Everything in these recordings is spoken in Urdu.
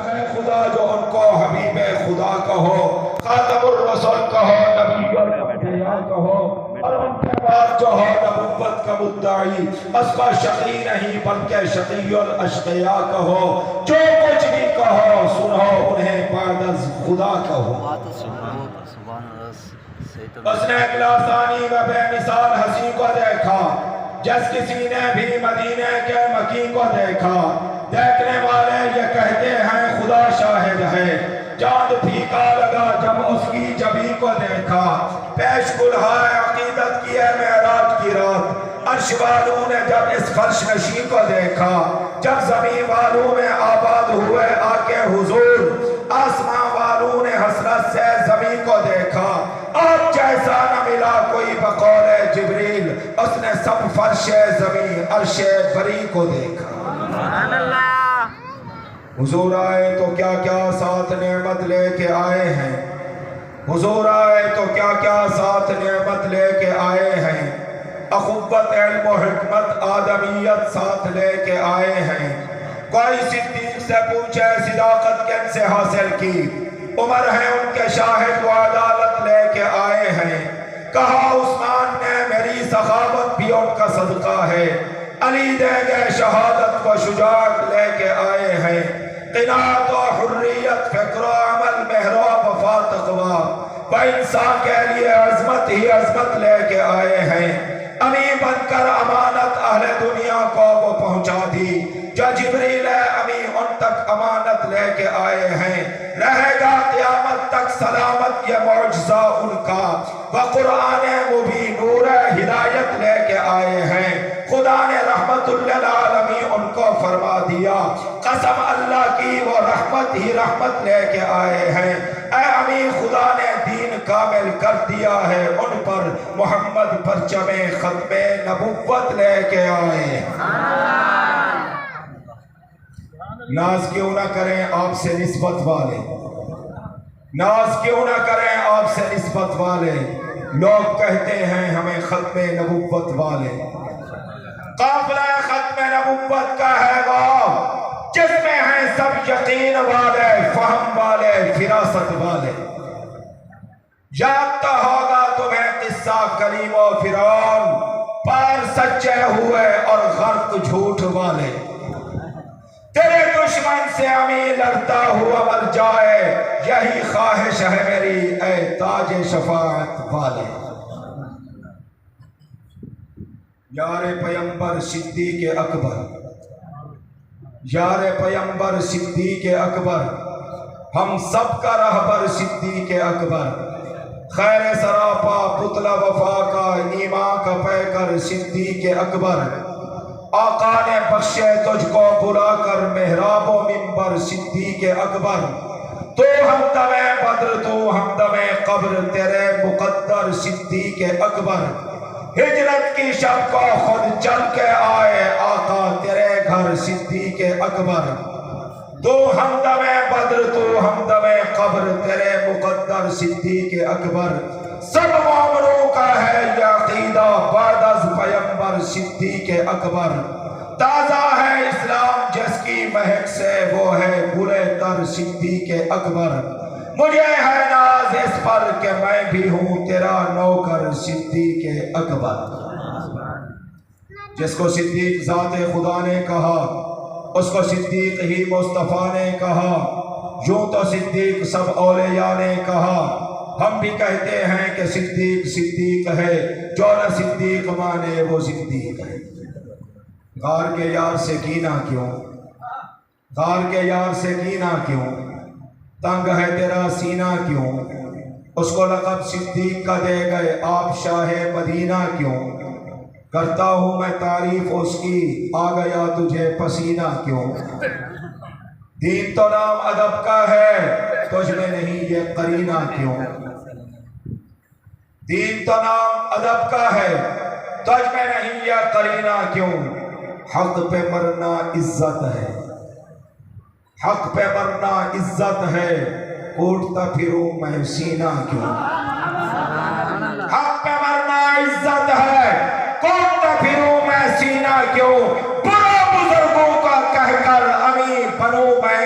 ہے خدا جو ان کو حبیب خدا کہو، خاتم الرسول کہو، نبی الانبیاء کہو، اور ان کے بعد جو ہو نبوت کا مدعی اس کا شقی نہیں بلکہ شقی الاشقیاء کہو، جو کچھ بھی کہو سنو انہیں بعد از خدا کہو۔ اس نے ایک لاسانی و بے مثال ہنسی کو دیکھا، جس کسی نے بھی مدینے کے مکی کو دیکھا، دیکھنے والے یہ کہتے ہیں خدا شاہد ہے، چاند پھیکا لگا جب اس کی جبی کو دیکھا، پیش کلہائے عقیدت کی ہے معراج کی رات، عرش والوں نے جب اس فرش نشی کو دیکھا، جب زمین والوں میں آباد ہوئے آکے حضور، آسمان والوں نے حسرت سے زمین کو دیکھا، آپ جیسا نہ ملا کوئی بقول جبریل، اس نے سب فرش زمین عرش بری کو دیکھا۔ سبحان اللہ۔ حضور آئے تو کیا کیا ساتھ نعمت لے کے آئے ہیں، حضور آئے تو کیا کیا ساتھ نعمت لے کے آئے ہیں، اخوت علم و حکمت آدمیت ساتھ لے کے آئے ہیں، کوئی صدیق سے پوچھے صداقت کن سے حاصل کی، عمر ہیں ان کے شاہد و عدالت لے کے آئے ہیں، کہا عثمان نے میری سخاوت بھی ان کا صدقہ ہے، علی دیں گے شہادت و شجاعت لے کے آئے ہیں، قناعت و حریت فکر و عمل محراب وفا تقوی و انسان کے لیے عظمت ہی عظمت لے کے آئے ہیں، امین بن کر امانت اہل دنیا کو وہ پہنچا دی، جو جبریل امین ان تک امانت لے کے آئے ہیں، رہے گا قیامت تک سلامت یہ معجزہ ان کا، وہ قرآن مبین نور ہدایت لے کے آئے ہیں، خدا نے رحمت للعالمین ان کو فرما دیا، قسم اللہ کی وہ رحمت ہی رحمت لے کے آئے ہیں، اے امین خدا نے دین کامل کر دیا ہے ان پر، محمد پرچم ختم نبوت لے کے آئے ہیں۔ ناز کیوں نہ کریں آپ سے نسبت والے، ناز کیوں نہ کریں آپ سے نسبت والے، لوگ کہتے ہیں ہمیں ختم نبوت والے، قافلہ ختم نبوت کا ہے وہ جس میں ہیں سب یقین والے، فہم والے، فراست والے۔ یاد تو ہوگا تمہیں قصہ کلیم و فرعون، پار سچے ہوئے اور غرق جھوٹ والے، تیرے دشمن سے امین لڑتا ہوا مر جائے، یہی خواہش ہے میری اے تاج شفاعت والے۔ یار پیمبر صدیق اکبر، یار پیمبر صدیق اکبر، ہم سب کا رہبر صدیق اکبر، خیر سراپا پتلا وفا کا ایمان کا پیکر صدیق اکبر، آقا نے بخشے تجھ کو بلا کر محراب و منبر صدیق اکبر، تو ہمدم بدر تو ہمدم قبر تیرے مقدر صدیق اکبر، ہجرت کی شب کو خود چل کے آئے آقا تیرے گھر صدیق اکبر، تو ہمدم بدر تو ہمدم قبر تیرے مقدر صدیق اکبر، سب مومنوں کا ہے یہ عقیدہ بعد از پیمبر صدیق اکبر، تازہ ہے اسلام جس کی مہک سے وہ ہے برے تر صدیق اکبر، مجھے ہے ناز اس پر کہ میں بھی ہوں تیرا نوکر صدیق اکبر۔ جس کو صدیق ذات خدا نے کہا اس کو صدیق ہی مصطفیٰ نے کہا، یوں تو صدیق سب اولیاء نے کہا، ہم بھی کہتے ہیں کہ صدیق صدیق ہے، جو نہ صدیق مانے وہ صدیق ہے۔ غار کے یار سے کینہ کیوں، غار کے یار سے کینہ کیوں، تنگ ہے تیرا سینہ کیوں، اس کو لقب صدیق کا دے گئے آپ شاہ مدینہ کیوں، کرتا ہوں میں تعریف اس کی آ گیا تجھے پسینہ کیوں، دین تو نام ادب کا ہے تجھ میں نہیں یہ قرینہ کیوں، دین تو نام ادب کا ہے تجھ میں نہیں یہ قرینہ کیوں، حق پہ مرنا عزت ہے، حق پہ مرنا عزت ہے، اٹھتا پھروں میں سینہ کیوں، حق پہ مرنا عزت ہے، اٹھتا پھروں میں سینہ کیوں، برا بزرگوں کا کہہ کر امین بنوں میں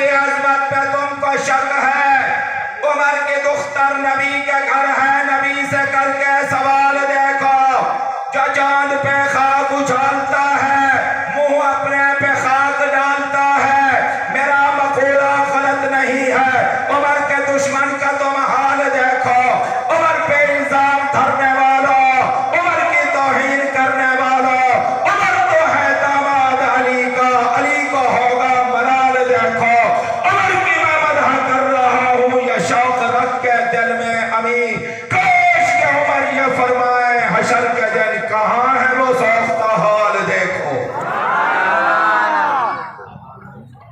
کی عظمت پہ تم کو شک ہے؟ عمر کی دختر نبی کے گھر ہے، نبی سے کر کے سوال دیکھو، جو چاند پہ خاک اچھالتا ہے منہ اپنے پہ خاک ڈالتا ہے، میرا مقولہ غلط نہیں ہے۔ عمر کے دشمن کا تم حال دیکھو، عمر پہ الزام دھرنے والوں، عمر کی توہین کرنے والوں، عمر تو ہے داماد علی کا، علی کو ہوگا ملال دیکھو، عمر کی میں مدح کر رہا ہوں یہ شوق رکھ کے دل میں امی، کاش کہ عمر یہ فرمائے حشر کے دن کہاں ہے وہ سوختہ حال دیکھو۔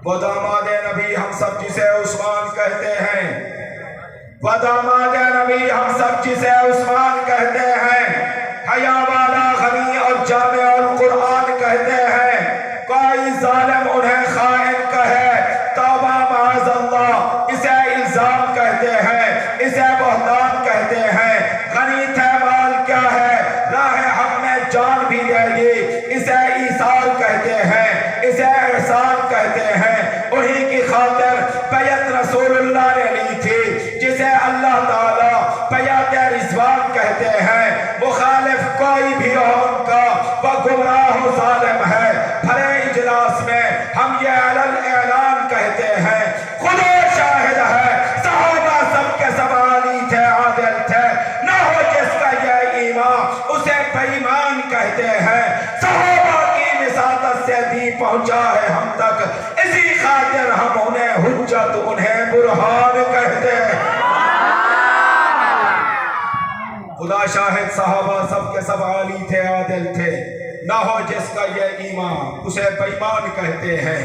وہ داماد نبی ہم سب جسے عثمان کہتے ہیں، وہ داماد نبی ہم سب جسے عثمان کہتے ہیں، حیا والا غنی اور جامع القرآن کہتے ہیں، کوئی ظالم انہیں خائن کہے توبہ معاذ اللہ، اسے الزام کہتے ہیں، اسے بہتان کہتے ہیں، غنی تھے مال کیا ہے راہ حق میں جان بھی دے گی، اسے ایثار کہتے ہیں، اسے احسان کہتے ہیں، انہی کی خاطر بیعت رسول اللہ نے لی تھی جسے اللہ تعالیٰ بیعت رضوان کہتے ہیں، مخالف کوئی بھی ہو ان کا وہ گمراہ و ظالم ہے، بھرے اجلاس میں ہم یہ علل اعلان کہتے ہیں، خدا شاہد ہے صحابہ سب کے سب عالی تھے عادل تھے، نہ ہو جس کا یہ ایمان اسے بے ایمان کہتے ہیں، صحابہ کی وساطت سے دی پہنچا ہے ہم تک، اسی خاطر ہم انہیں حجت انہیں برہان کہتے ہیں۔ خدا شاہد صحابہ سب کے سب عالی تھے عادل تھے، نہ ہو جس کا یہ ایمان اسے بے ایمان کہتے ہیں،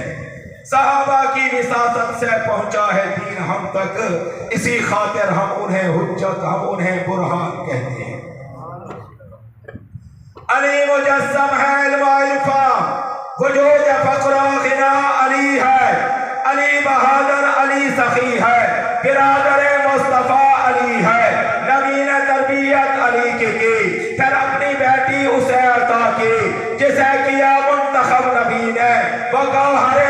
صحابہ کی وساطت سے پہنچا ہے دین ہم تک، اسی خاطر ہم انہیں حجت ہم انہیں برہان کہتے ہیں۔ علی مجسم ہے علم و عرفان، وجود فقر و غنا علی ہے، علی بہادر علی سخی ہے، برادر مصطفیٰ علی ہے، نبی نے تربیت علی کی پھر اپنی بیٹی اسے عطا کی، جسے کیا منتخب نبی نے، وہ گوہر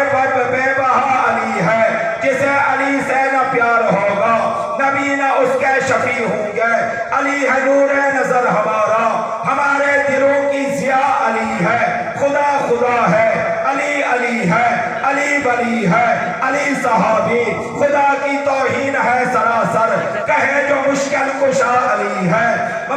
بے بہا علی ہے، جسے علی سے نہ پیار ہوگا نبی نہ اس کے شفیع ہوں گے، علی ہے نور نظر ہمارا، ہمارے دلوں کی ضیاء علی ہے، خدا خدا ہے، علی علی ہے، علی ولی ہے، علی صحابی، خدا کی توہین ہے سراسر، کہے جو مشکل کشا علی ہے،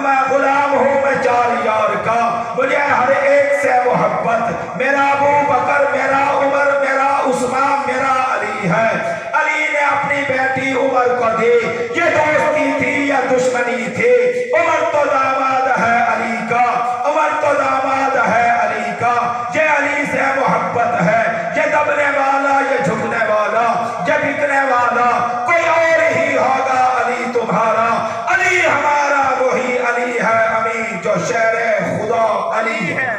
میں غلام ہوں میں چار یار کا، مجھے ہر ایک سے محبت، میرا ابو بکر میرا عمر میرا عثمان میرا علی ہے، علی نے اپنی بیٹی عمر کو دی، یہ دوستی تھی یا دشمنی تھی، عمر تو داماد ہے علی کا، عمر تو داماد ہے علی کا، یہ علی سے محبت ہے، یہ دبنے والا یہ جھکنے والا یہ بکنے والا کوئی اور ہی ہوگا علی تمہارا، علی ہمارا وہی علی ہے امین جو شہر خدا علی ہے۔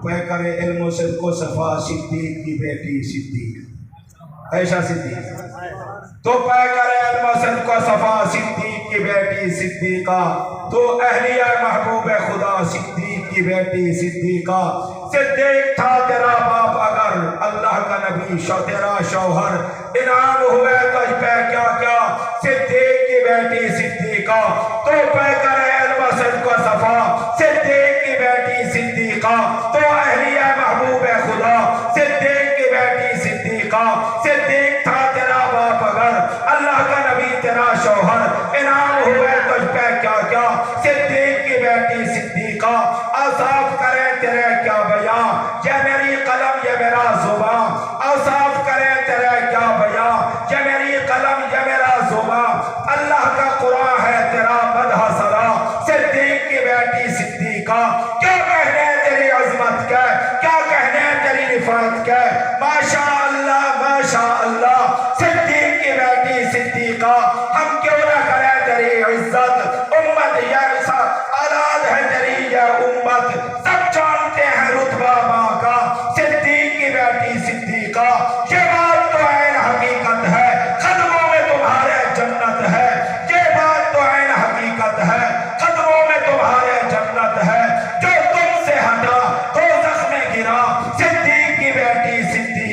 پہ کرے علم و صدق و صفا صدیق کی بیٹی صدیق عائشہ صدیق، تو پہ کرے علم و صدق و صفا صدیق کی بیٹی صدیقہ، تو اہلیہ محبوب خدا صدیق کی بیٹی صدیقہ، صدیق تھا تیرا باپ اگر اللہ کا نبی تیرا شوہر، انعام ہوئے تجھ پہ کیا کیا صدیق کی بیٹی صدیقہ، تو پہ کرے علم و صدق و صفا صدیق کی بیٹی صدیقہ، تو اہلیہ محبوب خدا صدیق کی بیٹی صدیقہ، صدیق تھا تیرا باپ اگر اللہ کا نبی تیرا شوہر، انعام ہوئے تجھ پہ کیا کیا صدیق کی بیٹی صدیقہ، اوصاف کرے تیرے کیا بیان یہ میری قلم یہ میرا زبان، اوصاف کرے تیرے کیا بیان یہ میری قلم یہ میرا زبان، اللہ کا قرآن ہے تیرا مدح سرا صدیق کی بیٹی صدیقہ، کیا کہنے تیری عظمت کے، کیا کہنے تیری رفعت کے، ماشاء اللہ صدیق کی بیٹی صدیقہ، ہم کیوں نہ کریں تیری عزت، امت یہ اولاد ہے تیری یہ امت، سب جانتے ہیں رتبہ ماں کا، صدیق کی بیٹی صدیقہ، یہ بات تو عین حقیقت ہے، قدموں میں تمہارے جنت ہے، یہ بات تو عین حقیقت ہے، قدموں میں تمہارے جنت ہے، جو تم سے ہٹا دوزخ میں گرا، صدیق کی بیٹی صدیقہ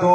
2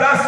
10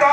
2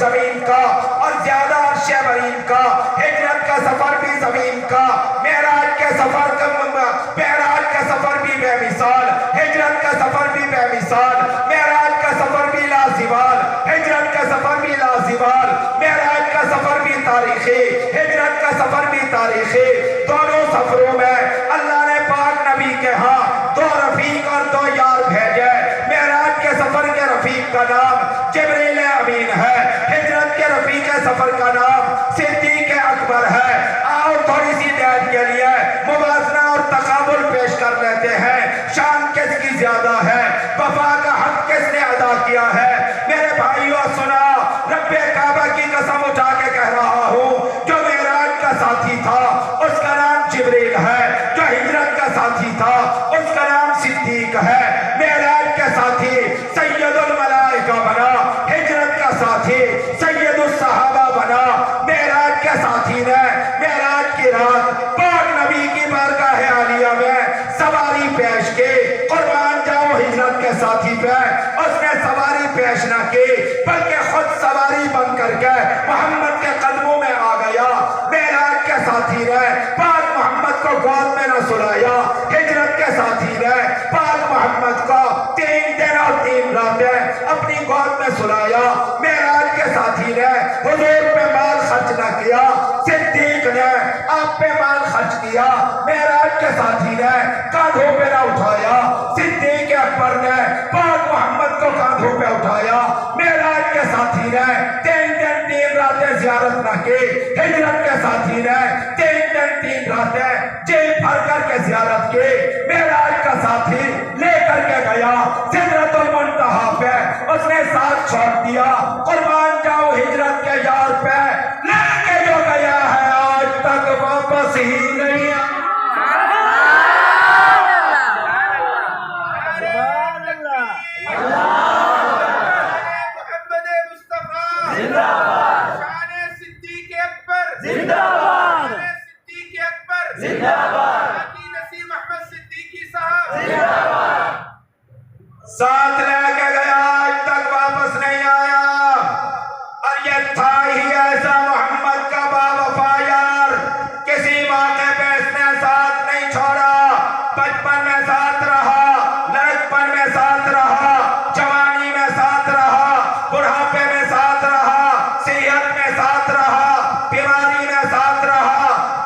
زمین کا اور زیادہ عرش برین کا، ہجرت کا سفر بھی زمین کا، معراج کے سفر بھی بے مثال، ہجرت کا سفر بھی بے مثال، معراج کا سفر بھی لازوال، ہجرت کا سفر بھی لازوال، معراج کا سفر بھی تاریخی، ہجرت کا سفر بھی تاریخی۔ دونوں سفروں میں اللہ نے پاک نبی کے ہاں دو رفیق اور دو یار بھیجے۔ معراج کے سفر کے رفیق کا نام جبریل امین ہے، ہجرت کے رفیق سفر کا نام صدیق اکبر ہے۔ آؤ تھوڑی سی دیر کے لیے موازنہ اور تقابل پیش کر لیتے ہیں، شان کس کی زیادہ ہے، وفا کا حق کس نے ادا کیا ہے۔ میرے بھائیوں سنا، رب کعبہ کی قسم اٹھا کے کہہ رہا ہوں، جو معراج کا ساتھی تھا اس کا نام جبریل ہے، جو ہجرت کا ساتھی تھا اس کا نام صدیق ہے۔ معراج کے ساتھی سید الملائکہ بنا، ہجرت کا ساتھی سید الصحابہ بنا۔ معراج کے ساتھی نے معراج کی رات پاک نبی کی بارگاہ عالیہ میں سواری پیش کی۔ قربان جاؤ ہجرت کے ساتھی پہ اس نے سواری پیش نہ کی، بلکہ خود سواری بن کر کے محمد کے قدموں میں آ گیا۔ معراج کے ساتھی نے پاک محمد کو گود میں نہ سلایا، ہجرت کے ساتھی نے پاک محمد کو 3 دن اور 3 راتیں اپنی گود میں سلایا۔ معراج کے ساتھی نے حضور پہ مال خرچ نہ کیا، صدیق نے آپ پہ مال خرچ کیا۔ معراج کے ساتھی نے کاندھوں پہ نہ اٹھایا، صدیق اکبر نے پاک محمد کو کاندھوں پہ اٹھایا۔ معراج کے ساتھی نے 3 دن 3 راتیں زیارت نہ کی، ہجرت کے ساتھی نے 3 دن 3 راتیں جیب بھر کر کے زیارت کی۔ معراج کا ساتھی لے کر کے گیا سدرۃ المنتہا پہ، اس نے ساتھ چھوڑ دیا۔ قربان جاؤ ہجرت کے یار پہ، لے کے جو گیا ہے آج تک واپس ہی نہیں آیا۔ محمد مصطفیٰ زندہ باد، شان صدیق اکبر زندہ باد، صدیق اکبر زندہ باد، حاجی نصیر محمد صدیقی صاحب زندہ باد۔ ساتھ لے کے گیا آج تک واپس نہیں آیا، اور یہ تھا ہی ایسا محمد کا باوفا یار، کسی موقع پہ اس نے ساتھ نہیں چھوڑا۔ بچپن میں ساتھ رہا، لڑکپن میں ساتھ رہا، جوانی میں ساتھ رہا، بڑھاپے میں ساتھ رہا، صحت میں ساتھ رہا، بیماری میں ساتھ رہا،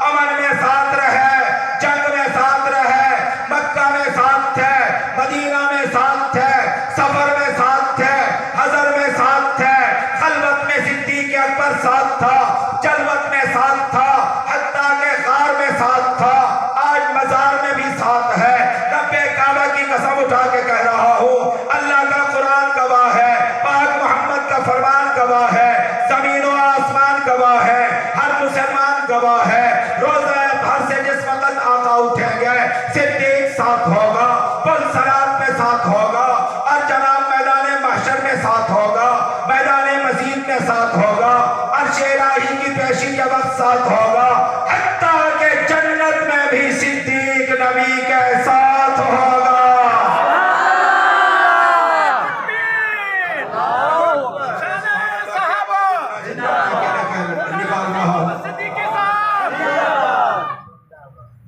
امن میں ساتھ رہے، جنگ میں ساتھ رہے، مکہ میں ساتھ تھے، مدینہ میں ساتھ تھے، سفر میں ساتھ تھے، حضر میں ساتھ تھے، خلوت میں صدیق اکبر ساتھ تھا، جلوت میں ساتھ تھا، حتیٰ کہ غار میں ساتھ تھا، آج مزار میں بھی ساتھ ہے۔ رب کعبہ کی قسم اٹھا کے کہہ رہا ہوں، اللہ کا قرآن گواہ ہے، پاک محمد کا فرمان گواہ ہے، زمین و آسمان گواہ ہے، ہر مسلمان گواہ ہے۔ روزہ اطہر سے جس وقت آقا اٹھیں گے، صدیق ساتھ ہوگا، پل صراط میں ساتھ ہوگا، اور جناب میدان محشر میں ساتھ ہوگا، میدان مزید میں ساتھ ہوگا، عرش الہی کی پیشی کے وقت ساتھ ہوگا، حتیٰ کہ جنت میں بھی صدیق نبی کے ساتھ ہوگا۔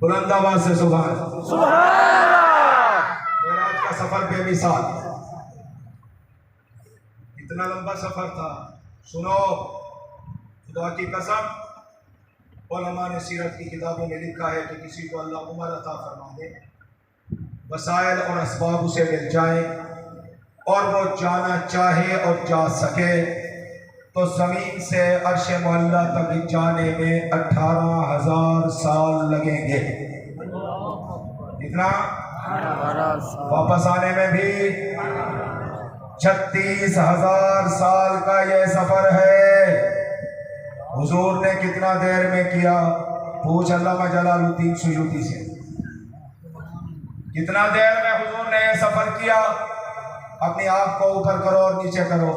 بلند آواز سے سبحان معراج کا سفر بے مثال، اتنا لمبا سفر تھا۔ سنو، خدا کی قسم، علماء نے سیرت کی کتابوں میں لکھا ہے کہ کسی کو اللہ عمر عطا فرما دے، وسائل اور اسباب اسے مل جائیں، اور وہ جانا چاہے اور جا سکے، تو زمین سے عرش معلیٰ تک جانے میں 18,000 سال لگیں گے۔ کتنا؟ واپس آنے میں بھی 36,000 سال کا یہ سفر ہے۔ حضور نے کتنا دیر میں کیا؟ پوچھ علامہ جلال الدین سیوطی سے، کتنا دیر میں حضور نے یہ سفر کیا؟ اپنی آنکھ کو اوپر کرو اور نیچے کرو،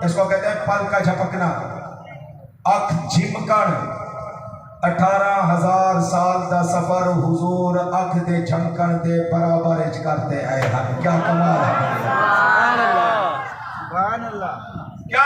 اس کو کہتے ہیں پل کا جھپکنا، اکھ جھمکن۔ 18,000 سال دا سفر حضور اکھ دے جھمکن دے برابر اچ کرتے آئے ہیں۔ کیا کمال ہے، سبحان اللہ، کیا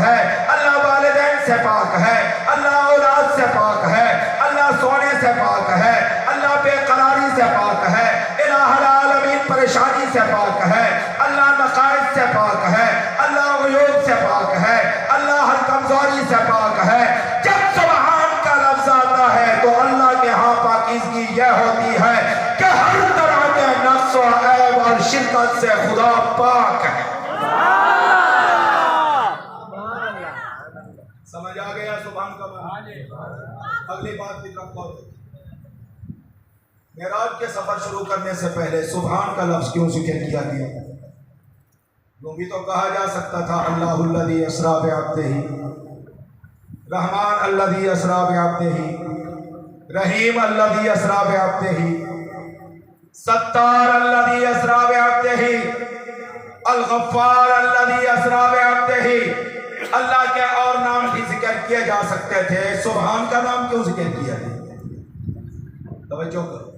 ہے، اللہ والدین سے پاک ہے، اللہ اولاد سے پاک ہے، اللہ سونے سے پاک ہے، اللہ بے قراری سے پاک ہے، الہ العالمین پریشانی سے پاک ہے، اللہ نقائص سے پاک ہے، اللہ عیوب سے پاک ہے، اللہ ہر کمزوری سے پاک ہے۔ جب سبحان کا لفظ آتا ہے تو اللہ کے ہاں پاکیزگی یہ ہوتی ہے کہ ہر طرح کے نقص و عیب اور شرکت سے خدا پاک ہے۔ سمجھ آ گیا سبحان کا معنی؟ اگلی بات بھی رکھو، معراج کے سفر شروع کرنے سے پہلے سبحان کا لفظ کیوں ذکر کیا گیا؟ یوں بھی تو کہا جا سکتا تھا اللہ الذی اسریٰ بعبدہ، رحمان الذی اسریٰ بعبدہ، رحیم الذی اسریٰ بعبدہ، ستار الذی اسریٰ بعبدہ، الغفار الذی اسریٰ بعبدہ۔ اللہ کے اور نام بھی ذکر کیے جا سکتے تھے، سبحان کا نام کیوں ذکر کیا گیا؟ توجہ کرو،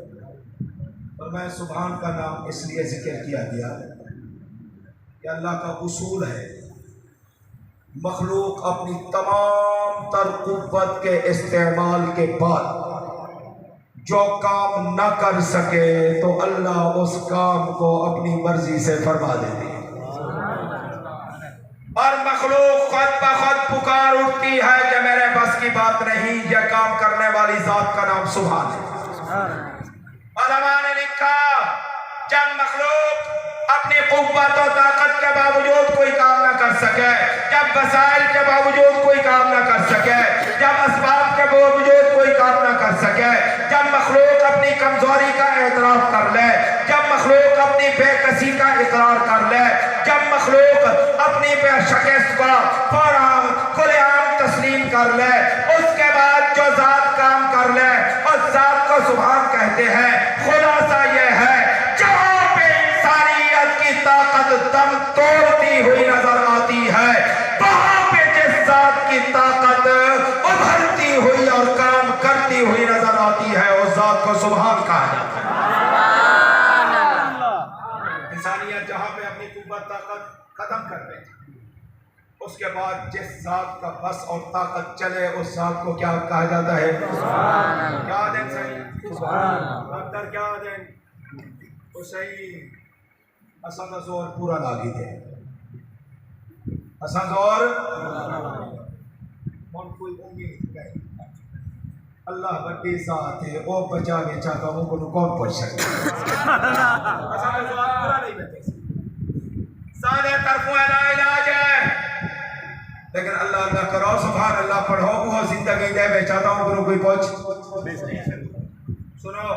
اور میں سبحان کا نام اس لیے ذکر کیا گیا کہ اللہ کا اصول ہے مخلوق اپنی تمام تر قوت کے استعمال کے بعد جو کام نہ کر سکے تو اللہ اس کام کو اپنی مرضی سے فرما دیتے ہیں، اور مخلوق خود بخود پکار اٹھتی ہے کہ میرے بس کی بات نہیں، یہ کام کرنے والی ذات کا نام سبحان ہے۔ علماء نے لکھا جب مخلوق اپنی قوت و طاقت کے باوجود کوئی کام نہ کر سکے، جب وسائل کے باوجود کوئی کام نہ کر سکے، جب اسباب کے باوجود کوئی کام نہ کر سکے، جب مخلوق اپنی کمزوری کا اعتراف کر لے، جب مخلوق اپنی بے کسی کا اقرار کر لے، جب مخلوق اپنی بے شکست کو فوراً کھلے عام تسلیم کر لے، اس کے بعد جو ذات کام کر لے اس ذات کو سبحان کہتے ہیں۔ خلاصہ یہ ہے جہاں پہ انسانیت کی طاقت دم توڑتی ہوئی نظر آتی ہے، وہاں پہ جس ذات کی طاقت ابھرتی ہوئی اور کام کرتی ہوئی نظر آتی ہے اس ذات کو سبحان کہا جاتا ہے۔ انسانیت جہاں پہ اپنی قوت طاقت ختم کر دے، اس کے بعد جس ذات کا بس اور طاقت چلے اس ذات کو کیا کہا جاتا ہے؟ کیا دیں صحیح؟ اکتر کیا دیں؟ حسین اسان زور پورا لاگی دے، اسان زور من کوئی امید نہیں، اللہ بڑی ذات ہے، وہ بچا کے چاہتا ہوں کو کون پوچھ سکتا اسان زور پورا نہیں بیٹھے سارے طرفوں لا علاج ہے، لیکن اللہ اللہ کرو سبحان اللہ پڑھو وہ زندگی دے میں چاہتا ہوں کہ کوئی پہنچ سنو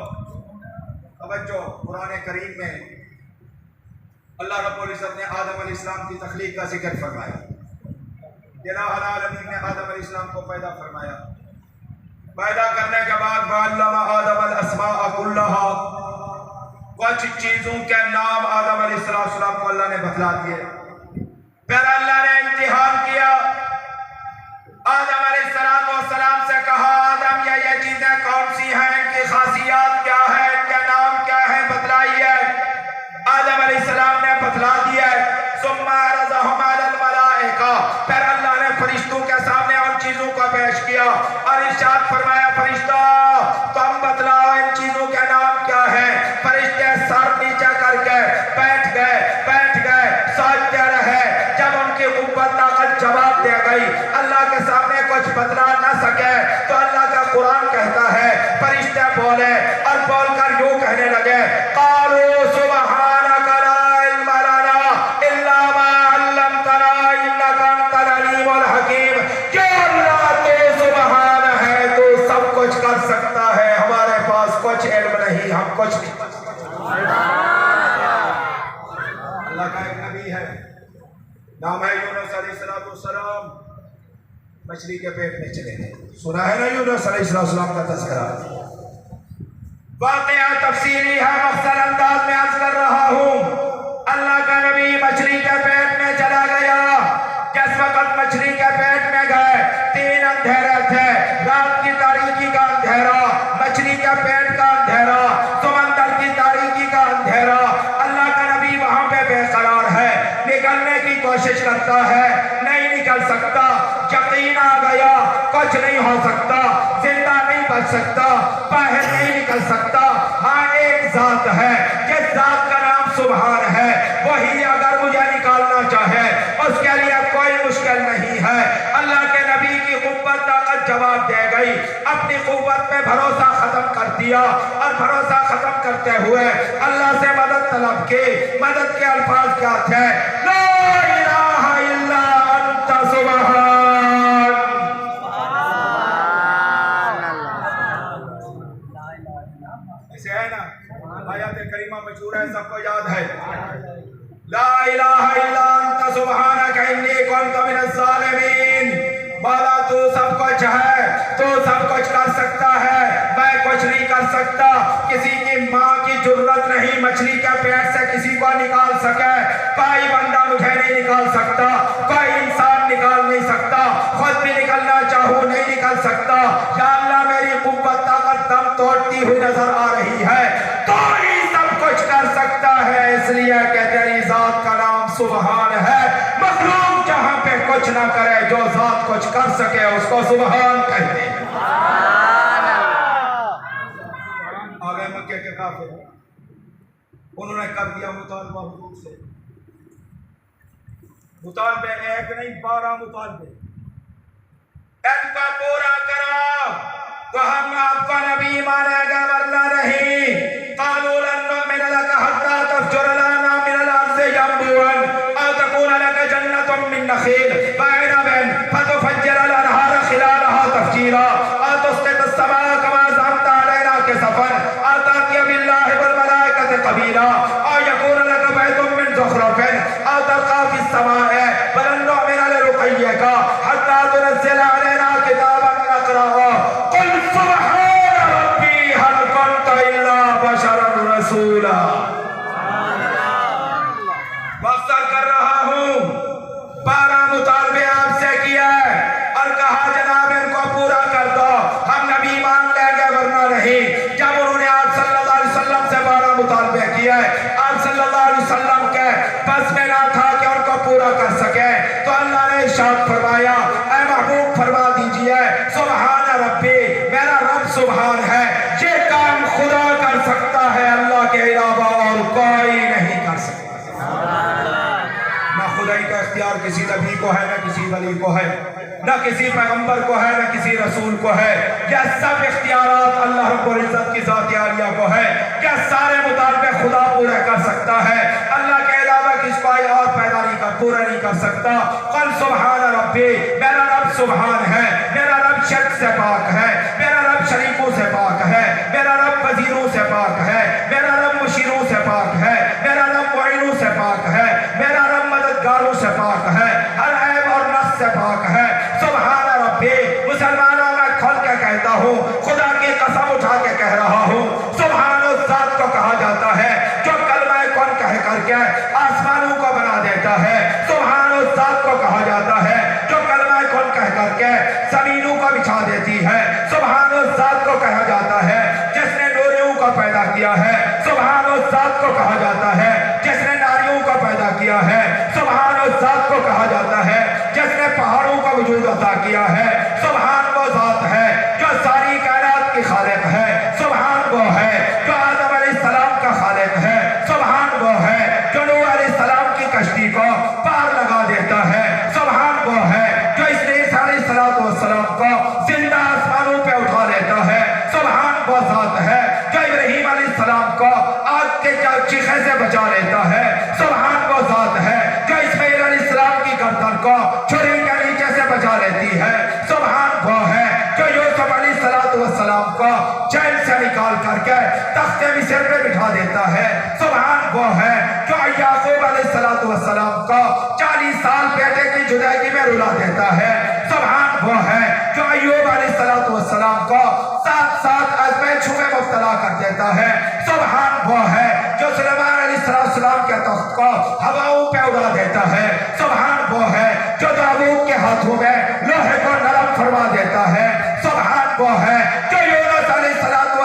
توجہ۔ قرآن کریم میں اللہ رب العزت نے آدم علیہ السلام کی تخلیق کا ذکر فرمایا، الہ العالمین نے آدم علیہ السلام کو پیدا فرمایا، پیدا کرنے کے بعد وَعَلَّمَ آدَمَ الْأَسْمَاءَ كُلَّهَا، کچھ چیزوں کے نام آدم علیہ السلام کو اللہ نے بتلا دیے، پھر اللہ نے امتحان کیا، آدم علیہ السلام سے کہا آدم یہ چیزیں کون سی ہیں، ان کی خاصیات کیا ہے، ان کے نام کیا ہیں بتلائیے۔ آدم علیہ السلام نے بتلا دیا، ثم عرضهم على الملائکہ، پھر اللہ نے فرشتوں کے سامنے ان چیزوں کو پیش کیا اور ارشاد فرمایا فرشتہ تم بتلاؤ ان چیزوں کے نام کیا ہیں۔ فرشتے سر نیچے کر کے بیٹھ گئے سوچتے رہے، جب ان کی قوت طاقت جواب دے گئی اللہ کے سامنے کچھ بتلا نہ سکے تو اللہ کا قرآن کہتا ہے فرشتے بولے اور بول کر یوں کہنے لگے قالوا سبحانک لا علم لنا الا ما علمتنا انک انت العلیم الحکیم، کہ اللہ تو سبحان ہے، تو سب کچھ کر سکتا ہے، ہمارے پاس کچھ علم نہیں، ہم کچھ نہیں۔ اللہ کا ایک نبی ہے نام ہے یونس علیہ السلام، مچھلی کے پیٹ میں چلے گئے، سنا ہے نا یونس علیہ السلام کا تذکرہ، واقعہ تفصیلی ہے، مختصر انداز میں عرض کر رہا ہوں۔ اللہ کا نبی مچھلی کے پیٹ میں چلا گیا، جس وقت مچھلی کے پیٹ میں گئے 3 اندھیرے تھے، رات کی تاریکی کا اندھیرا، مچھلی کے پیٹ کا اندھیرا، سمندر کی تاریکی کا اندھیرا۔ اللہ کا نبی وہاں پہ بے قرار ہے، نکلنے کی کوشش کرتا ہے، نہیں نکل سکتا، بچ نہیں ہو سکتا، زندہ نہیں بچ سکتا، باہر نہیں نکل سکتا۔ ہاں ایک ذات ہے جس ذات کا نام سبحان ہے، وہی اگر مجھے نکالنا چاہے اس کے لیے کوئی مشکل نہیں ہے۔ اللہ کے نبی کی قوت طاقت جواب دے گئی، اپنی قوت پہ بھروسہ ختم کر دیا اور بھروسہ ختم کرتے ہوئے اللہ سے مدد طلب کی۔ مدد کے الفاظ کیا تھے؟ لا الہ الا انت سبحان۔ ایسے ہے نا، آیات کریمہ مشہور ہے، سب کو یاد ہے۔ لا الہ الا انت سبحانک انی کنت من الظالمین۔ مولا تو سب کچھ ہے، تو سب کچھ کر سکتا ہے، میں کچھ نہیں کر سکتا۔ کسی کی ماں کی جرت نہیں مچھلی کے پیٹ سے کسی کو نکال سکے، کوئی بندہ مجھے نہیں نکال سکتا، کوئی انسان نکال نہیں سکتا، خود بھی نکلنا چاہوں نہیں نکل سکتا۔ یا اللہ میری قوت طاقت دم توڑتی ہوئی نظر آ رہی ہے، تو ہی سب کچھ کر سکتا ہے، اس لیے کہ تیری ذات کا نام سبحان ہے۔ مخلوق جہاں پہ کچھ نہ کرے، جو ذات کچھ کر سکے اس کو سبحان کہتے ہیں۔ آگے مکے کے کافر انہوں نے کر دیا مطالبہ حضور سے، مطالبے ایک نہیں 12 مطالبے، ان کا پورا کرو تو ہم آپ کا نبی مانے گا ورنہ نہیں۔ قالوا لن نؤمن لك حتى تفجر لنا من الارض ينبوعا او تكون لك جنة من نخيل وعنب فتفجر الانهار خلالها تفجيرا او تسقط السماء كما زعمت علينا كسفا او تأتي بالله والملائكة قبيلا او يكون لك بيت من زخرف او ترقى في السماء ولن نؤمن لرقيك حتى تنزل علينا كتابا نقرأه قل سبحان ربي هل كنت إلا بشرا رسولا۔ مقصد کر رہا ہوں 12 مطالبے آپ سے کیا اور کہا جناب ان کو پورا کر دو، ہم نبی مان لیں گے ورنہ نہیں۔ جب انہوں نے آپ صلی اللہ علیہ وسلم سے 12 مطالبے کیے، آپ صلی اللہ علیہ وسلم کے بس میں نہ تھا کہ ان کو پورا کر سکے، تو اللہ نے ارشاد فرمایا اے محبوب فرما دیجئے سبحان ربی، میرا رب سبحان ہے، یہ کام خدا کر سکتا ہے، اللہ کے علاوہ اور کوئی نہیں کر سکتا۔ نہ خدائی کا اختیار کسی نبی کو ہے، نہ کسی ولی کو ہے، نہ کسی پیغمبر کو ہے، نہ کسی رسول کو ہے۔ یہ سب اختیارات اللہ رب العزت کی ذات عالیہ کو ہے۔ کیا سارے مطالبے خدا پورے کر سکتا ہے؟ اللہ کے علاوہ کس کو اور پیدا نہیں کر پورا نہیں کر سکتا۔ قل سبحان ربی، میرا رب سبحان ہے، میرا رب شرک سے پاک ہے، میرا رب شریکوں سے پاک ہے، میرا رب وزیروں سے پاک ہے، میرا رب مشیروں سے پاک ہے، میرا رب معینوں سے پاک ہے، میرا رب مددگاروں سے پاک ہے، ہر عیب اور نقص سے پاک ہے۔ سبحان ربی، مسلمانوں میں کھل کے کہتا ہوں، خدا کی قسم اٹھا کے کہہ رہا ہوں، سبحان اس ذات کو کہا جاتا ہے جو کلمہ کن کہہ کر کے آسمانوں کو بنا دیتا ہے۔ سبحان اس ذات کو کہا جاتا ہے جو کلمہ کن کہہ کر کے زمینوں کو بچھا دیتی ہے۔ سبحان اس ذات کو کہا جاتا ہے جس نے نوریوں کو پیدا کیا ہے۔ سبحان اس ذات کو کہا جاتا ہے جس نے ناریوں کو پیدا کیا ہے۔ سبحان اس ذات کو کہا جاتا ہے جس نے پہاڑوں کا وجود عطا کیا ہے۔ سبحان وہ ذات ہے جو ساری کائنات کی خالق ہے۔ سبحان وہ ہے جو آدم علیہ السلام کا خالق ہے۔ سبحان وہ ہے جو نوح علیہ السلام کی کشتی کو پار لگا دیتا ہے۔ سبحان وہ ہے جو اس نے عیسیٰ علیہ السلام کو زندہ آسمانوں پہ اٹھا لیتا ہے۔ سبحان وہ ذات ہے جو ابراہیم علیہ السلام کو آگ کے چیخے سے بچا لیتا ہے۔ سبحان وہ ذات ہے جو اسماعیل علیہ السلام کی گردن کو چھری کے نیچے سے بچا لیتی ہے۔ سبحان وہ ہے جو یوسف علیہ السلام کو جیل سے نکال کر کے تخت مصر پہ بٹھا دیتا ہے۔ سبحان وہ ہے جو یعقوب علیہ السلام کو 40 سال بیٹے کی جدائی میں رلا دیتا ہے۔ سبحان وہ ہے جو ایوب علیہ السلام کو 7 آزمائشوں میں مبتلا کر دیتا ہے۔ سبحان وہ ہے جو سلیمان علیہ السلام کے تخت کو ہواؤں پہ اڑا دیتا ہے۔ سبحان وہ ہے جو داؤد کے ہاتھوں میں لوہے کو نرم فرما دیتا ہے۔ سبحان وہ ہے جو یونس علیہ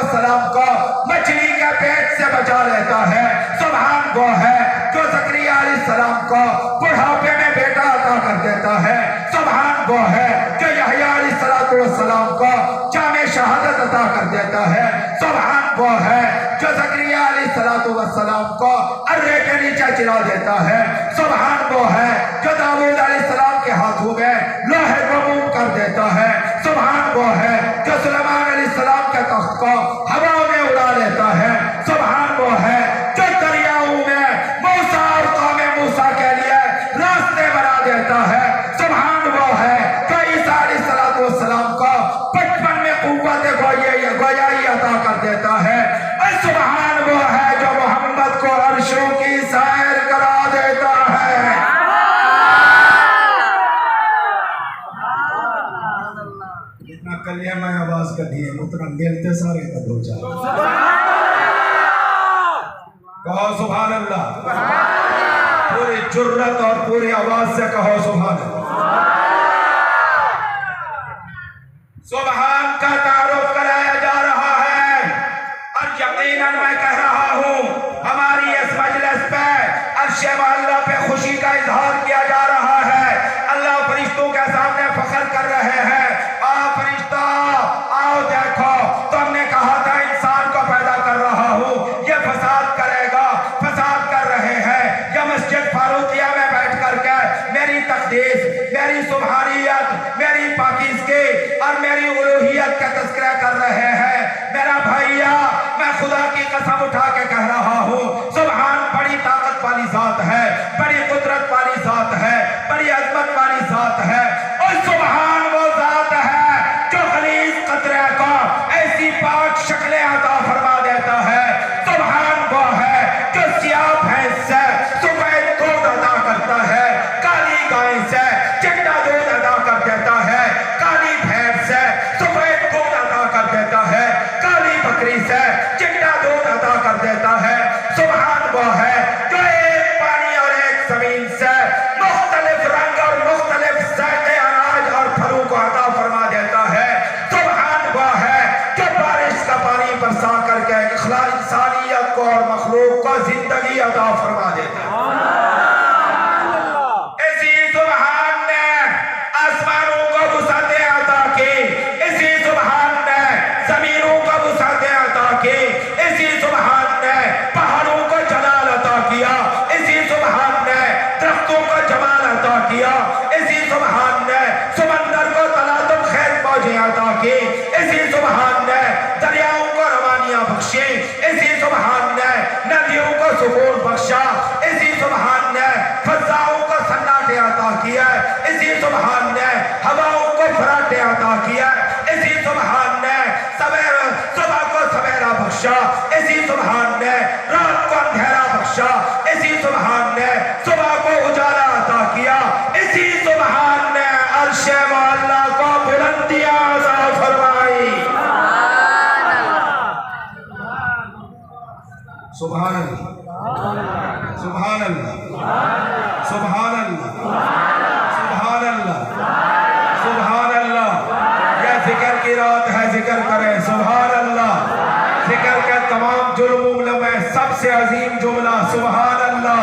السلام کو مچھلی کے پیٹ سے بچا لیتا ہے۔ سبحان وہ ہے جو زکریا علیہ السلام کو بڑھاپے میں بیٹا عطا کر دیتا ہے۔ سبحان وہ ہے جو یحییٰ علیہ عطا کر دیتا ہے. سبحان وہ ہے جو زکریا علیہ السلام کو ارے کے نیچے چلا دیتا ہے. سبحان وہ ہے جو داؤد علیہ السلام کے ہاتھوں میں لوہے کو موم کر دیتا ہے. سبحان وہ ہے جو سلیمان علیہ السلام کے تخت کو ہوا میں اڑا لیتا ہے. سبحان وہ ہے جو دریاؤں میں موسیٰ اور قوم موسیٰ کے لیے راستے بنا دیتا ہے. سبحان وہ ہے جو عیسیٰ علیہ السلام کو بچپن میں قوت گویائی عطا کر دیتا ہے. اور سبحان وہ ہے جو محمد کو عرشوں کی سیر کرا دیتا ہے. جتنا کلیمہ آواز کا دیے اتنا ملتے سارے کا دو چار. کہو سبحان اللہ. پوری جرت اور پوری آواز سے کہو سبحان اللہ. سبحان کا تعارف کرایا جا رہا ہے اور یقیناً میں کہہ رہا ہوں ہماری اس مجلس پہ عرش معلیٰ پہ خوشی کا اظہار کیا جا رہا ہے. اللہ فرشتوں کے سامنے فخر کر رہے ہیں. آؤ فرشتہ آؤ دیکھو تم نے کہا تھا انسان کو پیدا کر رہا ہوں یہ فساد کرے گا. فساد کر رہے ہیں. یہ مسجد فاروقیہ میں بیٹھ کر کے میری تقدیس میری سبحانیت میری پاکیزگی اور میری الوہیت کا تذکرہ کر رہے ہیں. میرا بھائیا میں خدا کی قسم اٹھا کے کہہ رہا ہوں سبحان بڑی طاقت والی ذات ہے. بڑی قدرت والی ذات ہے. بڑی عظمت والی ذات ہے. اور سبحان وہ ذات ہے جو غلیظ قطرے کو ایسی پاک شکلیں عطا فرما دیتا ہے. سبحان وہ ہے جو سیاہ بھینس سے سفید دودھ عطا کرتا ہے. کالی گائے سے چٹا دودھ عطا کر دیتا ہے. کالی بھینس سے سفید دودھ عطا کر دیتا ہے. کالی بکری سے چٹا دودھ عطا کر دیتا ہے. سبحان وہ ہے جو ایک پانی اور ایک زمین سے مختلف رنگ اور مختلف ذائقے اناج اور پھلوں کو عطا فرما دیتا ہے. سبحان وہ ہے جو بارش کا پانی برسا کر کے انسانیت کو اور مخلوق کو زندگی عطا فرما دیتا ہے. اسی سبحان نے آسمانوں کو وسعتیں عطا کی. اسی سبحان نے زمینوں کو وسعتیں عطا کی. اسی سبحان نے پہاڑوں کو جلال عطا کیا. اسی سبحان نے درختوں کو جمال عطا کیا. اسی سبحان نے سمندر کو تلاطم خیز موجیں عطا کی. اسی سبحان نے دریاؤں کو روانیاں بخشی. اسی سبحان نے ندیوں کو سکون بخشا. اسی سبحان نے فضاؤں کو سناٹے عطا کیا. اسی سبحان نے ہواؤں کو فراٹے عطا کیا. اسی سبحان نے صبح کو سویرا بخشا. اسی سبحان نے رات کو اندھیرا بخشا. اسی سبحان نے صبح کو اجالا عطا کیا. اسی سبحان نے عرش معلیٰ کو بلندیاں عطا فرمائی. سبحان اللہ سبحان اللہ سبحان اللہ سبحان اللہ سبحان اللہ. یہ ذکر کی رات ہے ذکر کریں سبحان اللہ. ذکر کے تمام جملوں میں سب سے عظیم جملہ سبحان اللہ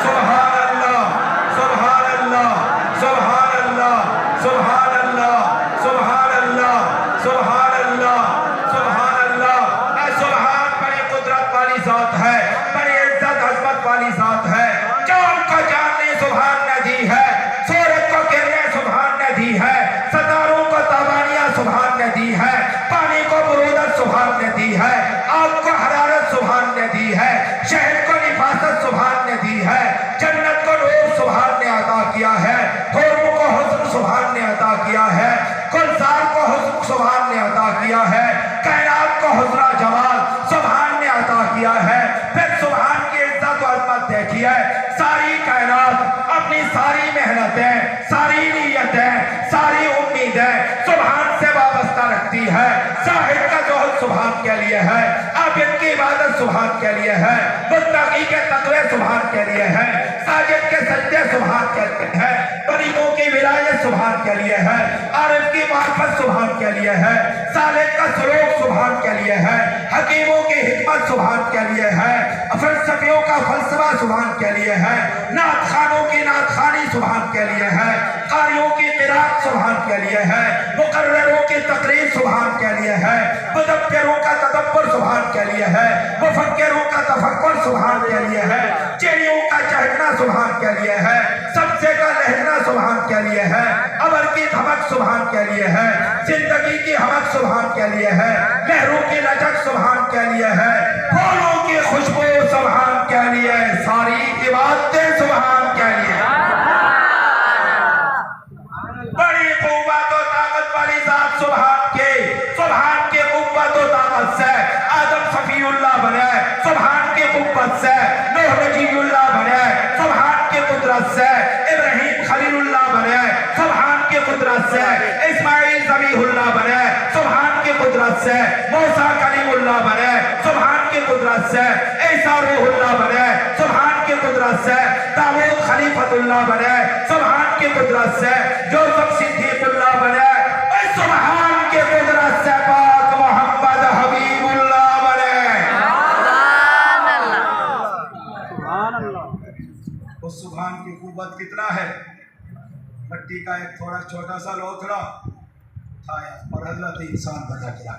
سبحان اللہ سبحان اللہ سبحان اللہ سبحان اللہ سبحان اللہ سبحان اللہ سبحان اللہ. اے سبحان بڑی قدرت والی ذات ہے. بڑی عزت عظمت والی ذات ہے. چاند کو چاندنی سبحان نے دی ہے. سورج کو کرنیں سبحان نے دی ہے. ستاروں کو تابانیاں سبحان نے دی ہے. پانی کو برودت سبحان نے دی ہے. آگ کو حرارت سبحان نے دی ہے. شہد کو نفاست سبحان نے دی ہے. جنت کو نور سبحان نے عطا کیا ہے. حوروں کو حسن سبحان نے عطا کیا ہے. گلزار کو حسن سبحان نے عطا کیا ہے. کائنات کو حسن جمال سبحان نے عطا کیا ہے. پھر سبحان کی عزت و عظمت دیکھیے. ساری کائنات اپنی ساری محنتیں ساری نیتیں ساری امیدیں سبحان سے وابستہ رکھتی ہے. زاہد کا زہد سبحان کے لیے ہے. عابد کی عبادت سبحان کے لیے ہے. متقی کے تقوی سبحان کے لیے ہے. ساجد کے سجدے سبحان کے لیے ہے. غریبوں کی کی ولایت سبحان کے لیے ہے، عارف کی معرفت سبحان کے لیے ہے، صالح کا سلوک سبحان کے لیے ہے، حکیموں کی حکمت سبحان کے لیے ہے، فلسفیوں کا فلسفہ سبحان کے لیے ہے، نعت خوانوں کی نعت خوانی سبحان کے لیے ہے، قاریوں کی قرات سبحان کے لیے ہے، مقرروں کی تقریر سبحان کے لیے ہے، مدبروں کا تدبر سبحان کے لیے ہے، مفکروں کا تفکر سبحان کے لیے ہے، چڑیوں کا چہکنا سبحان کے لیے ہے، سبزے کا لہجنا سبحان کے لیے ہے، ابر کی دھمک سبحان کے لیے ہے، زندگی کی ہمک سبحان کے لیے ہے، لہروں کی لچک سبحان کے لیے ہے، پھولوں کی خوشبو سبحان کے لیے، ساری عبادتیں سبحان کے لیے۔ بڑی قوت و طاقت والی ذات سبحان کے قوت و طاقت سے آدم صفی اللہ بنے، سبحان کی قوت سے نوح نجی اللہ بنے، سبحان کی قدرت سے ابراہیم خلیل اللہ بنے، سبحان کی قدرت سے اسماعیل ذبیح اللہ بنے، سبحان کی قدرت سے موسیٰ کلیم اللہ بنے، سبحان کی قدرت سے عیسیٰ روح اللہ بنے، سبحان کی قدرت سے داؤد خلیفۃ اللہ بنے، سبحان کی قدرت سے یوسف صدیق اللہ بنے، سبحان کی قدرت سے پاک محمد حبیب اللہ بنے۔ اس سبحان کی قوت کتنا ہے؟ مٹی کا ایک تھوڑا چھوٹا سا لوتھڑا اٹھایا اور حضرت انسان بنا دیا۔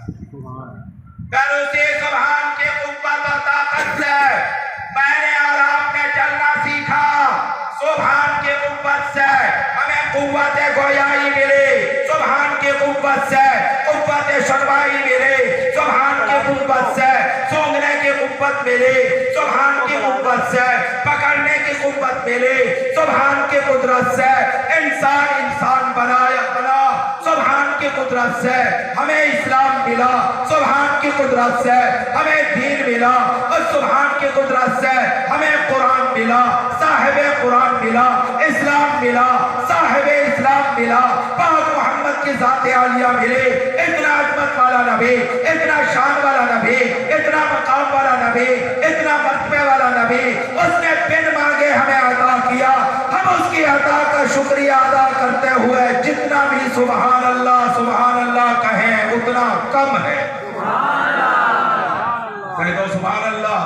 پھر اسی سبحان کی قوت و طاقت سے میں نے اور آپ نے چلنا سیکھا، سبحان کی قوت سے ہمیں قوت گویائی ملی، سبحان کی قوت سے قوت شنوائی ملی، سبحان کی قوت سے سونگنے کی قوت ملی، سبحان کی قوت سے پکڑنے کی قوت ملی، سبحان کی قدرت سے انسان بنا، سبحان کی قدرت سے ہمیں اسلام ملا، سبحان کی قدرت سے ہمیں دین ملا، اور سبحان کی قدرت سے ہمیں قرآن ملا، صاحب قرآن ملا، اسلام ملا، صاحب اسلام ملا، پاک محمد کی ذات عالیہ ملی، اتنا عظمت والا نبی، اتنا شان والا نبی، اتنا مقام والا نبی، اتنا مرتبے والا نبی، اس نے بن مانگے ہمیں عطا کیا، ہم اس کی عطا کا شکریہ ادا کرتے ہوئے جتنا بھی سبحان اللہ کہیں اتنا کم ہے۔ کہہ دو سبحان اللہ،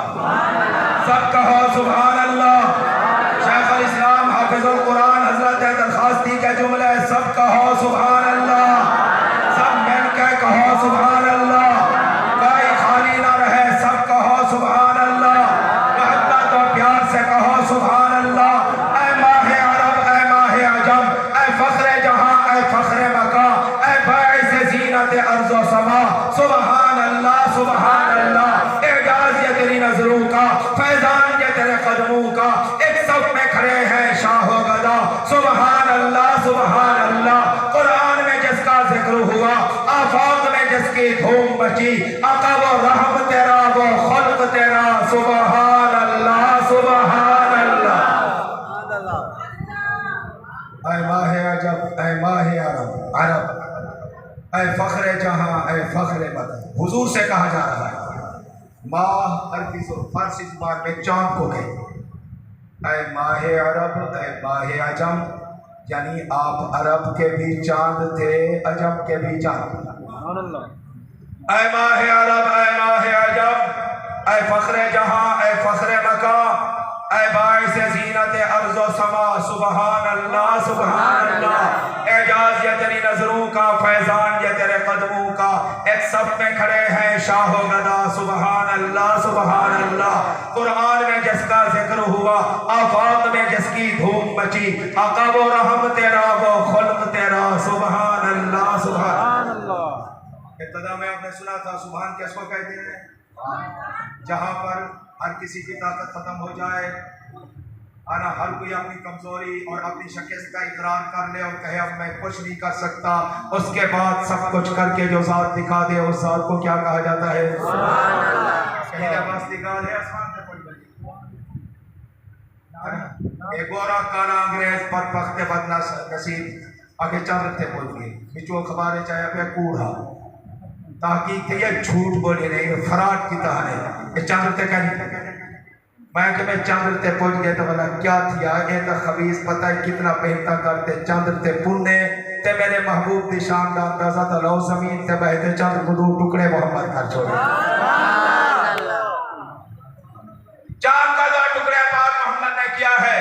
سب کہو سبحان اللہ۔ شیخ الاسلام حافظ القرآن حضرت درخواستی کے جملے، سب کہو سبحان اللہ، سب مل کے کہو سبحان اللہ، کوئی خالی نہ رہے، سب کہو سبحان اللہ، محبت و پیار سے کہو سبحان اللہ۔ اے ماہ عرب، اے ماہ عجم، اے فخر جہاں، اے فخر مکہ، اے باعث زینت ارض و سما، سبحان اللہ، سبحان اللہ۔ اعجاز یہ تیری نظروں کا، فیضان یہ تیرے قدموں کا، ایک صف میں کھڑے ہیں شاہ و گدا، سبحان اللہ، سبحان اللہ۔ قرآن میں جس کا ذکر ہوا، آفاق میں جس کی دھوم مچی، آقا وہ رحم تیرا، وہ خلق تیرا، سبحان اللہ، سبحان اللہ۔ اے ماہ عجب، اے ماہ عرب، اے فخر جہاں، اے فخر مکہ، حضور سے کہا جا رہا ہے۔ ماہ عربی فارسی زبان میں چاند کو کہے، اے ماہ عرب، اے ماہ عجم، یعنی آپ عرب کے بھی چاند تھے، عجم کے بھی چاند۔ اے ماہ عرب، اے ماہ عجم، اے فخر جہاں، اے فخر مکہ، اے باعث زینت ارض و سما، سبحان اللہ، سبحان اللہ۔ اعجاز یہ تیری نظروں کا، فیضان یہ تیرے قدموں کا، ایک صف میں کھڑے ہیں شاہ و گدا، سبحان اللہ، سبحان اللہ۔ قرآن میں جس کا ذکر ہوا، آفاق میں جس کی دھوم مچی، آقا وہ رحم تیرا، وہ خلق تیرا، سبحان اللہ، سبحان اللہ۔ ابتدا میں آپ نے سنا تھا سبحان کس کو کہتے ہیں؟ جہاں پر ہر کسی کی طاقت ختم ہو جائے، ہر کوئی اپنی کمزوری اور اپنی شکست کا اقرار کر لے اور کہے اب میں کچھ نہیں کر سکتا، اس کے بعد سب کچھ کر کے جو ذات دکھا دے اس ذات کو کیا کہا جاتا ہے؟ سبحان اللہ۔ کہیں نماز دکھا دے آسمان پہ پڑھ گئی، ایک گورا کالا انگریز پر پخت بد نصیب آگے چند تھے بول گئے بچو خبارے چاہے پہ کوڑا تحقیق تھے، یہ جھوٹ بولے نہیں، یہ فراڈ کی کہانی ہے، یہ چند تھے کہیں میں کہ میں چاندر تے پہنچ گئے تو بولا کیا تھی آگے تو خبیث پتہ ہے کتنا پہنتا کرتے چاندر تے پونے تے میرے محبوب دی شان دا اندازہ تو لو زمین تے بہتے چاندر کو 2 ٹکڑے محمد کر چھوڑے چاند کا 2 ٹکڑے پاک محمد نے کیا ہے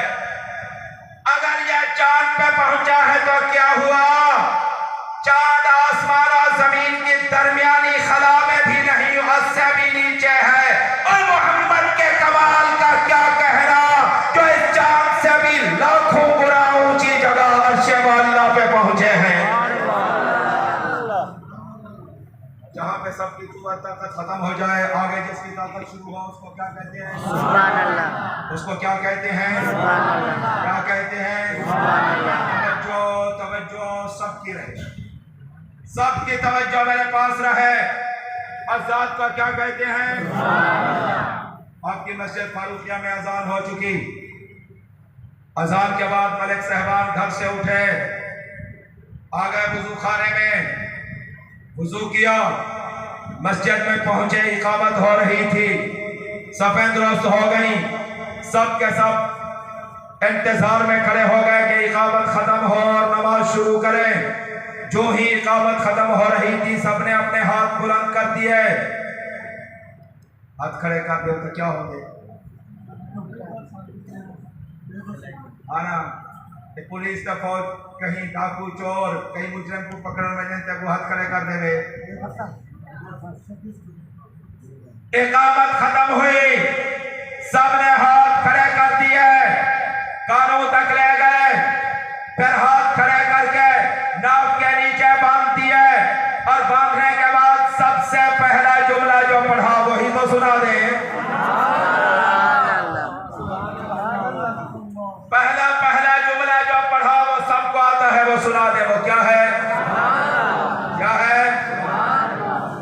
اگر یہ چاند پہ پہنچا ہے تو کیا ہوا چاند آسمان اور زمین کی درمیانی خلا میں بھی نہیں اس سے بھی نیچے ہے اور محمد کے کمال کا کیا کہنا جو اس چاند سے بھی لاکھوں گنا اونچی جگہ عرش والا پہ پہنچے ہیں جہاں پہ سب کی قوت طاقت ختم ہو جائے آگے جس کی طاقت شروع ہو اس کو کیا کہتے ہیں سبحان اللہ اس کو کیا کہتے ہیں سبحان اللہ کیا کہتے ہیں سبحان اللہ توجہ سب کی رہے سب کی توجہ میرے پاس رہے آزاد کا کیا کہتے ہیں آپ کی مسجد فاروقیہ میں اذان ہو چکی اذان کے بعد ملک صاحبان گھر سے اٹھے آگئے وضو خانے میں وضو کیا مسجد میں پہنچے اقامت ہو رہی تھی صفیں درست ہو گئیں سب کے سب انتظار میں کھڑے ہو گئے کہ اقامت ختم ہو اور نماز شروع کریں جو ہی اقامت ختم ہو رہی تھی سب نے اپنے ہاتھ بلند کر دیے ہاتھ کھڑے کر دے تو کیا ہوں گے آنا پولیس کا فوج کہیں ڈاکو چور کہیں مجرم کو پکڑنے میں جنتے وہ ہاتھ کھڑے کر دے وے اقامت ختم ہوئی سب نے ہاتھ کھڑے کر دیے کانوں تک لے گئے پھر ہاتھ کھڑے کر کے ناف کے نیچے باندھ دیے اور باندھنے کے بعد سب سے پہلا جملہ جو پڑھا وہی تو سنا دیں پہلا جملہ جو پڑھا وہ سب کو آتا ہے وہ سنا دے وہ کیا ہے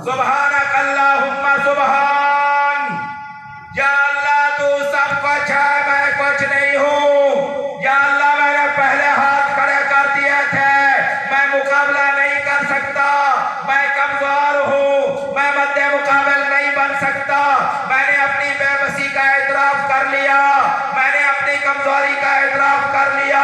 سبحانک اللہم سبحان یا اللہ تو سب کچھ ہے میں کچھ نہیں ہوں یا اللہ میں نے پہلے ہاتھ کھڑے کر دیے تھے میں مقابلہ نہیں کر سکتا میں کمزور ہوں میں مد مقابل نہیں بن سکتا میں نے اپنی بے بسی کا اعتراف کر لیا میں نے اپنی کمزوری کا اعتراف کر لیا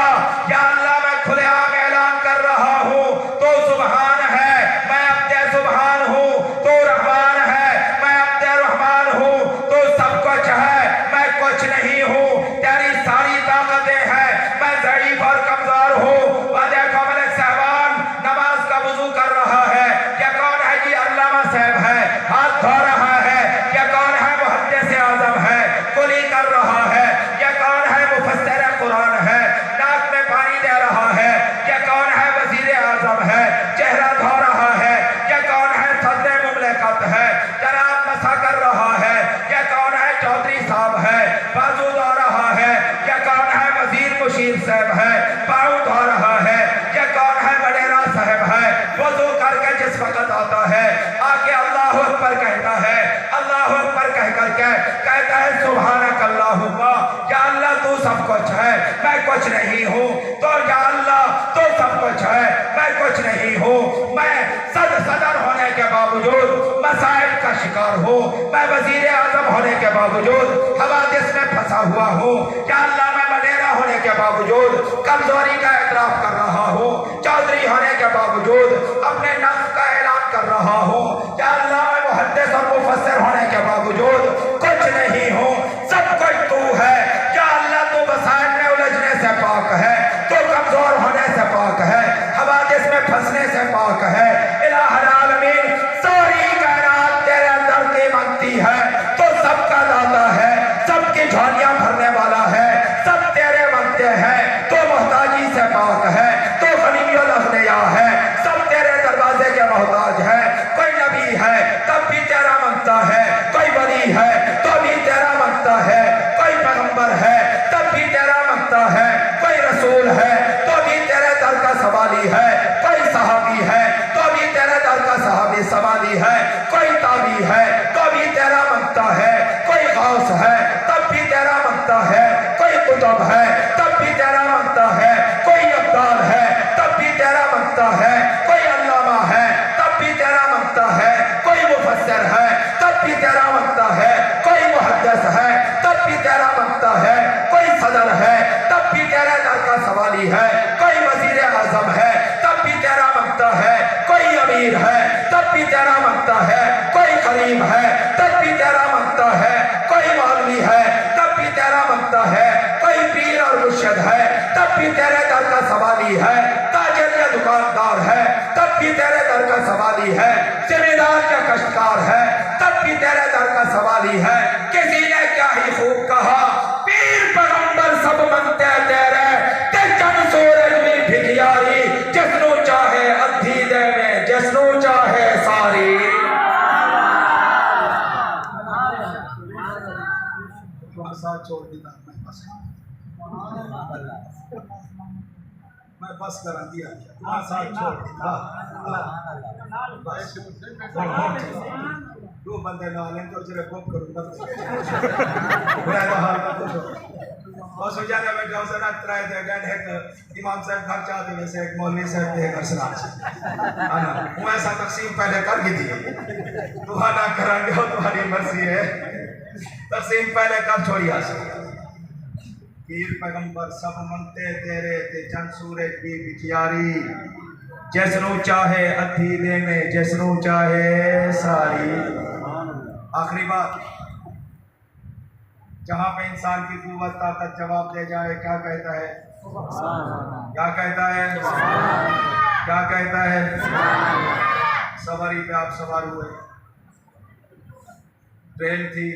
یا اللہ میں کھلے عام اعلان کر رہا ہوں تو سبحان ہے میں عبد سبحان ہوں تو رحمان ہے میں عبد رحمان ہوں تو سب کچھ ہے میں کچھ نہیں ہوں تیری ساری طاقتیں ہیں میں ضعیف اور کمزور ہوں وہ دیکھو ملک صاحبان نماز کا وضو کر رہا ہے یہ کون ہے جی علامہ صاحب ہے ہاتھ دھو رہا ہے یہ کون ہے محدث اعظم ہے کلی کر رہا ہے یہ کون ہے مفسر قرآن ہے ناک میں پانی دے رہا ہے یہ کون ہے وزیر اعظم ہے چہرہ دھو رہا ہے یہ کون ہے صدر مملکت ہے جناب مسا کر رہا ہے یہ کون ہے چودھری صاحب ہے بازو دھو رہا ہے یہ کون ہے وزیر مشیر صاحب ہے پاؤں دھو رہا ہے یہ کون ہے وڈیرا صاحب ہے وضو کر کے جس وقت آتا ہے آکے اللہ اکبر کہتا ہے اللہ اکبر کہہ کر کے کہتا ہے سبحانک اللہم یا اللہ تو سب کچھ ہے میں کچھ نہیں ہوں تو یا اللہ تو سب کچھ ہے میں کچھ نہیں ہوں میں صدر ہونے کے باوجود مسائل کا شکار ہوں میں وزیر اعظم ہونے کے باوجود حوادث میں پھنسا ہوا ہوں یا اللہ میں وڈیرا ہونے کے باوجود کمزوری کا اعتراف کر رہا ہوں چودھری ہونے کے باوجود اپنے نفس کا اعلان کر رہا ہوں یا اللہ میں محدث اور مفسر ہونے کے باوجود کچھ نہیں ہوں سب کچھ تو ہے یا اللہ تو مسائل میں الجھنے سے پاک ہے تو کمزور ہونے سے پاک ہے حوادث میں پھنسنے سے پاک ہے الہ العالمین ساری کائنات تیرے اندر کی منگتی ہے تو سب کا داتا ہے سب کی جھولیاں بھرنے والا ہے سب تیرے منگتے ہیں تو محتاجی سے پاک ہے تو غنی الاغنیاء ہے سب تیرے دروازے کے محتاج ہے کوئی نبی ہے تب بھی تیرا منگتا ہے کوئی ولی ہے تو بھی تیرا منگتا ہے کوئی پیغمبر ہے تب بھی تیرا منگتا ہے کوئی رسول ہے تو بھی تیرے در کا سوالی ہے کوئی صحابی ہے تو امیر ہے تب بھی تیرا مانگتا ہے، کوئی غریب ہے تب بھی تیرا مانگتا ہے، کوئی مولوی ہے تب بھی تیرا مانگتا ہے، کوئی پیر اور مرشد ہے تب بھی تیرے در کا سوالی ہے، تاجر یا دکاندار ہے تب بھی تیرے در کا سوالی ہے، زمیندار یا کاشتکار ہے تب بھی تیرے در کا سوالی ہے۔ کسی نے کیا ہی خوب کہا، پیر پیغمبر سب منگتے تیرے، تے چند سورج میں بھکیاری، جسنو چاہے ادھی دے میں جسنو چاہے ساری۔ ساتھ چھوڑ دیتا میں بس کرا دیا ساتھ چھوڑ دیتا دو بندے نالیں تو جرے بک کروں بس اور سجادہ میں جو سنہ ترائے دے گئے ایک امام صاحب گھر چاہتے ویسے ایک مولوی صاحب دے گھر سنہ چاہتے وہ ایسا تقسیم پہلے کر گی دی تمہارا کریں گے تمہاری مرضی ہے، تقسیم پہلے کر چھوڑی آسے۔ پیر پیغمبر سب منگتے تیرے تے چند سورج بھی بکھیاری، جسنو چاہے ادھی دے میں جسنو چاہے ساری۔ آخری بات، جہاں پہ انسان کی قوت طاقت جواب دے جائے کیا کہتا ہے؟ کیا کہتا ہے؟ کیا کہتا ہے؟ سواری پہ آپ سوار ہوئے، ٹرین تھی،